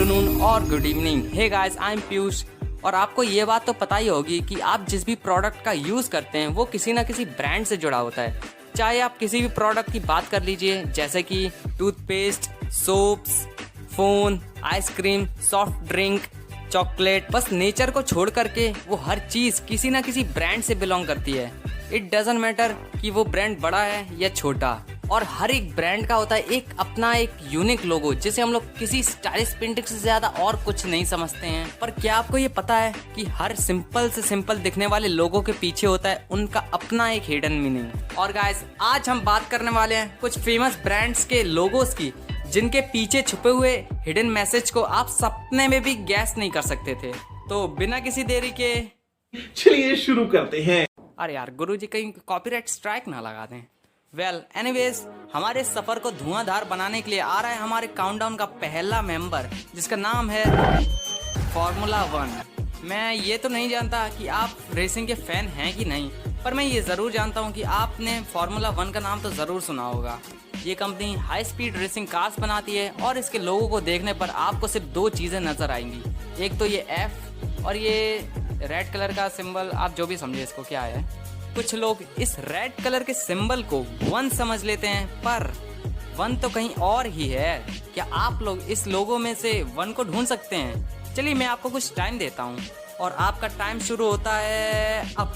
Afternoon और good evening. Hey guys, I am Piyush. और आपको ये बात तो पता ही होगी कि आप जिस भी प्रोडक्ट का यूज़ करते हैं वो किसी ना किसी ब्रांड से जुड़ा होता है। चाहे आप किसी भी प्रोडक्ट की बात कर लीजिए, जैसे कि toothpaste, soaps, phone, ice cream, soft drink, chocolate, बस नेचर को छोड़ करके वो हर चीज़ किसी ना किसी ब्रांड से बिलोंग करती है। इट डजंट मैटर कि वो ब्रांड बड़ा है या छोटा। और हर एक ब्रांड का होता है एक अपना एक यूनिक लोगो, जिसे हम लोग किसी स्टाइलिश पेंटिंग से ज़्यादा और कुछ नहीं समझते हैं। पर क्या आपको ये पता है कि हर सिंपल से सिंपल दिखने वाले लोगो के पीछे होता है उनका अपना एक हिडन मीनिंग। और गाइस, आज हम बात करने वाले हैं कुछ फेमस ब्रांड्स के लोगोस की, जिनके पीछे छुपे हुए हिडन मैसेज को आप सपने में भी गैस नहीं कर सकते थे। तो बिना किसी देरी के चलिए शुरू करते हैं। अरे यार, गुरुजी कहीं कॉपीराइट स्ट्राइक ना लगा दें। एनीवेज, हमारे सफर को धुआंधार बनाने के लिए आ रहा है हमारे काउंटडाउन का पहला मेंबर, जिसका नाम है फॉर्मूला 1। मैं ये तो नहीं जानता कि आप रेसिंग के फैन हैं कि नहीं, पर मैं ये ज़रूर जानता हूँ कि आपने फॉर्मूला 1 का नाम तो ज़रूर सुना होगा। ये company high speed racing cars बनाती है और इसके लोगों को देखने पर आपको सिर्फ दो चीज़ें नज़र आएंगी। एक तो ये F और ये रेड कलर का सिंबल, आप जो भी समझे इसको क्या है। कुछ लोग इस रेड कलर के सिंबल को 1 समझ लेते हैं, पर 1 तो कहीं और ही है। क्या आप लोग इस लोगों में से 1 को ढूंढ सकते हैं? चलिए मैं आपको कुछ टाइम देता हूँ और आपका टाइम शुरू होता है अब।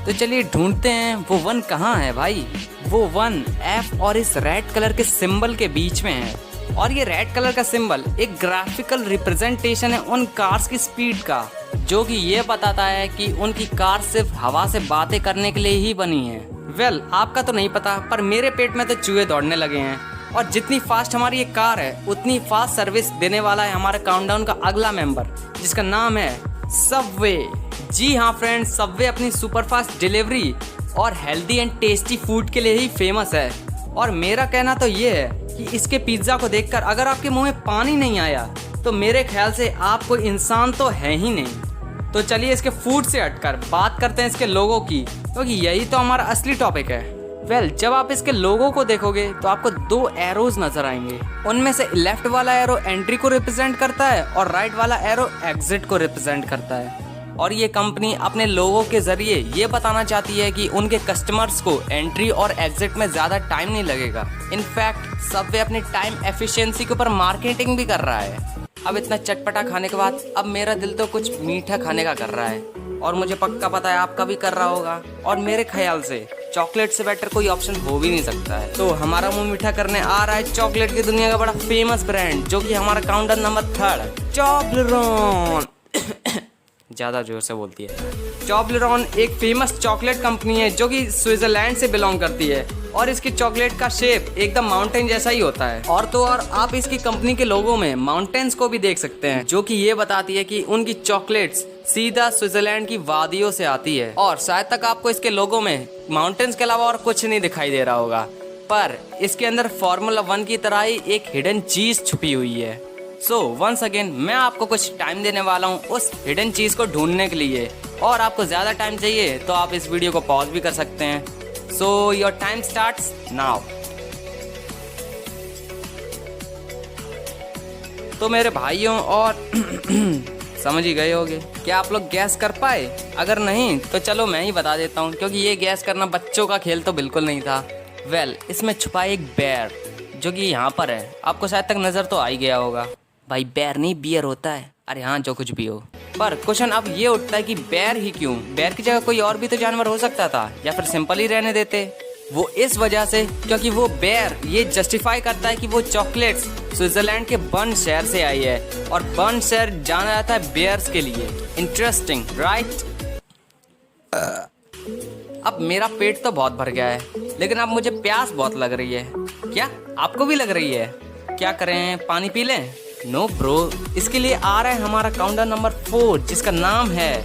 तो चलिए ढूंढते हैं वो 1 कहाँ है भाई। वो 1 F और इस रेड कलर के सिंबल के बीच में है। और ये रेड कलर का सिंबल एक ग्राफिकल रिप्रेजेंटेशन है उन कार्स की स्पीड का, जो कि ये बताता है कि उनकी कार सिर्फ हवा से बातें करने के लिए ही बनी है। आपका तो नहीं पता, पर मेरे पेट में तो चूहे दौड़ने लगे हैं। और जितनी फास्ट हमारी ये कार है, उतनी फास्ट सर्विस देने वाला है हमारे काउंटडाउन का अगला मेंबर, जिसका नाम है सबवे। जी हाँ फ्रेंड्स, सबवे अपनी सुपरफास्ट डिलीवरी और हेल्दी एंड टेस्टी फूड के लिए ही फेमस है। और मेरा कहना तो ये है कि इसके पिज्ज़ा को देखकर अगर आपके मुंह में पानी नहीं आया तो मेरे ख्याल से आप कोई इंसान तो है ही नहीं। तो चलिए इसके फूड से हटकर बात करते हैं इसके लोगों की, क्योंकि यही तो हमारा असली टॉपिक है। जब आप इसके लोगों को देखोगे तो आपको 2 एरोज नजर आएंगे। उनमें से लेफ्ट वाला एरो एंट्री को रिप्रेजेंट करता है और राइट वाला एरो एग्जिट को रिप्रेजेंट करता है। और ये कंपनी अपने लोगों के जरिए ये बताना चाहती है कि उनके कस्टमर्स को एंट्री और एग्जिट में ज़्यादा टाइम नहीं लगेगा। इनफैक्ट सबवे अपनी टाइम एफिशिएंसी के ऊपर मार्केटिंग भी कर रहा है। अब इतना चटपटा खाने के बाद अब मेरा दिल तो कुछ मीठा खाने का कर रहा है, और मुझे पक्का पता है आपका भी कर रहा होगा। और मेरे ख्याल से चॉकलेट से बेटर कोई ऑप्शन हो भी नहीं सकता है। तो हमारा मुंह मीठा करने आ रहा है चॉकलेट की दुनिया का बड़ा फेमस ब्रांड, जो कि हमारा काउंटडाउन नंबर 3 टॉबलेरोन। ज़्यादा जोर से बोलती है। टॉबलेरोन एक फेमस चॉकलेट कंपनी है जो कि स्विट्जरलैंड से बिलोंग करती है, और इसकी चॉकलेट का शेप एकदम माउंटेन जैसा ही होता है। और तो और आप इसकी कंपनी के लोगों में माउंटेन्स को भी देख सकते हैं, जो कि ये बताती है कि उनकी चॉकलेट्स सीधा स्विट्जरलैंड की वादियों से आती है। और शायद तक आपको इसके लोगों में माउंटेन्स के अलावा और कुछ नहीं दिखाई दे रहा होगा, पर इसके अंदर फॉर्मूला 1 की तरह ही एक हिडन चीज छुपी हुई है। सो वंस अगेन मैं आपको कुछ टाइम देने वाला हूँ उस हिडन चीज को ढूंढने के लिए, और आपको ज्यादा टाइम चाहिए तो आप इस वीडियो को पॉज भी कर सकते हैं। So your time starts now. तो मेरे भाइयों और समझ ही गए होगे, क्या आप लोग गैस कर पाए? अगर नहीं तो चलो मैं ही बता देता हूँ, क्योंकि ये गैस करना बच्चों का खेल तो बिल्कुल नहीं था। इसमें छुपा एक बेर, जो कि यहाँ पर है। आपको शायद तक नजर तो आ ही गया होगा। भाई बेर नहीं बियर होता है। अरे हाँ, जो कुछ भी हो। पर क्वेश्चन अब ये उठता है कि बेर ही क्यों? बेर की जगह कोई और भी तो जानवर हो सकता था, या फिर सिंपल ही रहने देते। वो इस वजह से क्योंकि वो बेर ये जस्टिफाई करता है कि वो चॉकलेट्स स्विट्जरलैंड के बर्न शहर से आई है, और बर्न शहर जाना जाता है बेयर्स के लिए। Interesting right? अब मेरा पेट तो बहुत भर गया है, लेकिन अब मुझे प्यास बहुत लग रही है। क्या आपको भी लग रही है? क्या करें, पानी पी लें? नो ब्रो, इसके लिए आ रहा है हमारा काउंटडाउन नंबर 4, जिसका नाम है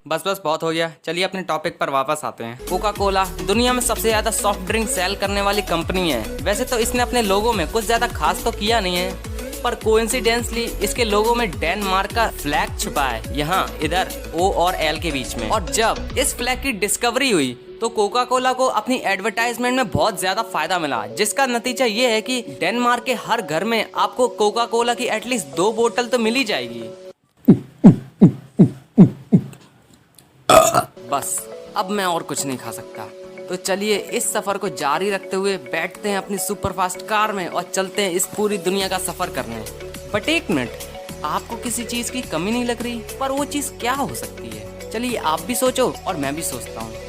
बस बहुत हो गया। चलिए अपने टॉपिक पर वापस आते हैं। कोका कोला दुनिया में सबसे ज्यादा सॉफ्ट ड्रिंक सेल करने वाली कंपनी है। वैसे तो इसने अपने लोगों में कुछ ज्यादा खास तो किया नहीं है, पर कोइंसिडेंसली इसके लोगो में डेनमार्क का फ्लैग छुपा है, यहाँ इधर O और L के बीच में। और जब इस फ्लैग की डिस्कवरी हुई तो कोका कोला को अपनी एडवर्टाइजमेंट में बहुत ज्यादा फायदा मिला, जिसका नतीजा ये है कि डेनमार्क के हर घर में आपको कोका कोला की एटलीस्ट 2 बोतल तो मिल ही जाएगी। बस अब मैं और कुछ नहीं खा सकता, तो चलिए इस सफर को जारी रखते हुए बैठते हैं अपनी सुपरफास्ट कार में और चलते हैं इस पूरी दुनिया का सफर करने। बट एक मिनट, आपको किसी चीज की कमी नहीं लग रही? पर वो चीज क्या हो सकती है? चलिए आप भी सोचो और मैं भी सोचता हूँ।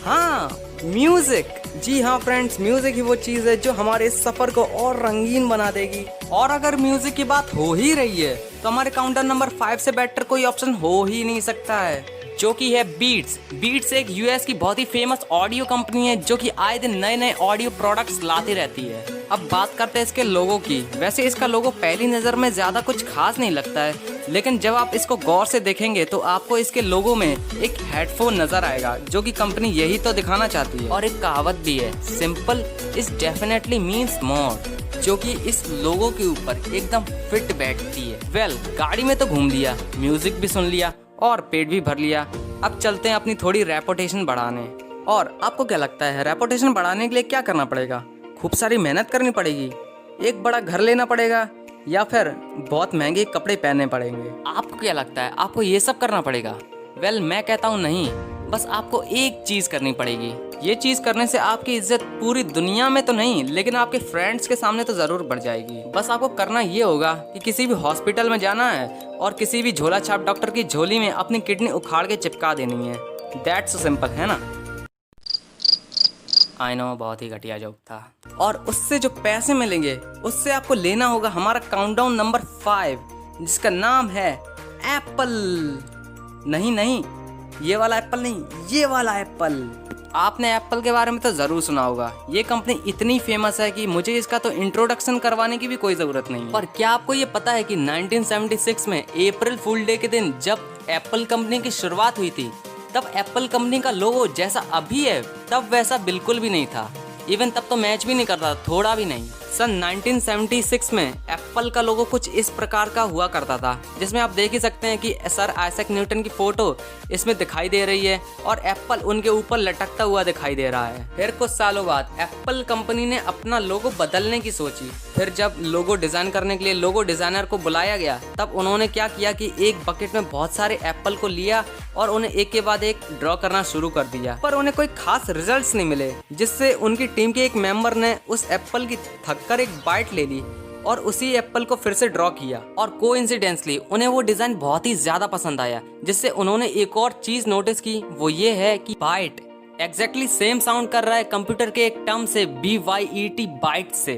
हाँ, म्यूजिक। जी हाँ फ्रेंड्स, म्यूजिक ही वो चीज है जो हमारे इस सफर को और रंगीन बना देगी। और अगर म्यूजिक की बात हो ही रही है तो हमारे काउंटर नंबर 5 से बेटर कोई ऑप्शन हो ही नहीं सकता है, जो कि है बीट्स। बीट्स एक यूएस की बहुत ही फेमस ऑडियो कंपनी है जो कि आए दिन नए नए ऑडियो प्रोडक्ट्स लाती रहती है। अब बात करते हैं इसके लोगो की। वैसे इसका लोगो पहली नज़र में ज़्यादा कुछ खास नहीं लगता है, लेकिन जब आप इसको गौर से देखेंगे तो आपको इसके लोगो में एक हेडफोन नज़र आएगा, जो कि कंपनी यही तो दिखाना चाहती है। और एक कहावत भी है, simple is definitely means more, जो कि इस लोगो के ऊपर एकदम फिट बैठती है। वेल, गाड़ी में तो घूम लिया, म्यूजिक भी सुन लिया और पेट भी भर लिया। अब चलते हैं अपनी थोड़ी रेपुटेशन बढ़ाने। और आपको क्या लगता है, रेपुटेशन बढ़ाने के लिए क्या करना पड़ेगा? खूब सारी मेहनत करनी पड़ेगी, एक बड़ा घर लेना पड़ेगा, या फिर बहुत महंगे कपड़े पहनने पड़ेंगे? आपको क्या लगता है, आपको ये सब करना पड़ेगा? वेल, मैं कहता हूँ नहीं, बस आपको एक चीज़ करनी पड़ेगी। ये चीज़ करने से आपकी इज्जत पूरी दुनिया में तो नहीं, लेकिन आपके फ्रेंड्स के सामने तो ज़रूर बढ़ जाएगी। बस आपको करना ये होगा कि किसी भी हॉस्पिटल में जाना है और किसी भी झोला छाप डॉक्टर की झोली में अपनी किडनी उखाड़ के चिपका देनी है। दैट्स सो सिंपल, है ना? आई नो, बहुत ही घटिया जोक था। और उससे जो पैसे मिलेंगे उससे आपको लेना होगा हमारा काउंटडाउन नंबर 5, जिसका नाम है एप्पल। नहीं, ये वाला एप्पल नहीं, ये वाला एप्पल। आपने एप्पल के बारे में तो ज़रूर सुना होगा। ये कंपनी इतनी फेमस है कि मुझे इसका तो इंट्रोडक्शन करवाने की भी कोई ज़रूरत नहीं। पर क्या आपको ये पता है कि 1976 में अप्रैल फूल डे के दिन जब एप्पल कंपनी की शुरुआत हुई थी, तब एप्पल कंपनी का लोगो जैसा अभी है तब वैसा बिल्कुल भी नहीं था। इवन तब तो मैच भी नहीं करता, थोड़ा भी नहीं। सन 1976 में एप्पल का लोगो कुछ इस प्रकार का हुआ करता था, जिसमें आप देख ही सकते हैं कि सर आइजैक न्यूटन की फोटो इसमें दिखाई दे रही है और एप्पल उनके ऊपर लटकता हुआ दिखाई दे रहा है। फिर कुछ सालों बाद एप्पल कंपनी ने अपना लोगो बदलने की सोची। फिर जब लोगो डिजाइन करने के लिए लोगो डिजाइनर को बुलाया गया, तब उन्होंने क्या किया कि एक बकेट में बहुत सारे एप्पल को लिया और उन्हें एक के बाद एक ड्रॉ करना शुरू कर दिया। पर उन्हें कोई खास रिजल्ट्स नहीं मिले, जिससे उनकी टीम के एक मेंबर ने उस एप्पल की थककर एक बाइट ले ली और उसी एप्पल को फिर से ड्रॉ किया। और कोइंसिडेंटली उन्हें वो डिजाइन बहुत ही ज्यादा पसंद आया, जिससे उन्होंने एक और चीज नोटिस की, वो ये है कि बाइट एग्जैक्टली सेम साउंड कर रहा है कंप्यूटर के एक टर्म से, BYET, बाइट से।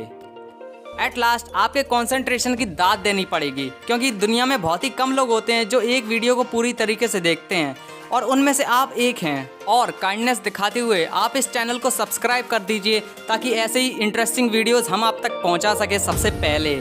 एट लास्ट आपके कंसंट्रेशन की दाद देनी पड़ेगी, क्योंकि दुनिया में बहुत ही कम लोग होते हैं जो एक वीडियो को पूरी तरीके से देखते हैं, और उनमें से आप एक हैं। और काइंडनेस दिखाते हुए आप इस चैनल को सब्सक्राइब कर दीजिए, ताकि ऐसे ही इंटरेस्टिंग वीडियोस हम आप तक पहुंचा सके सबसे पहले।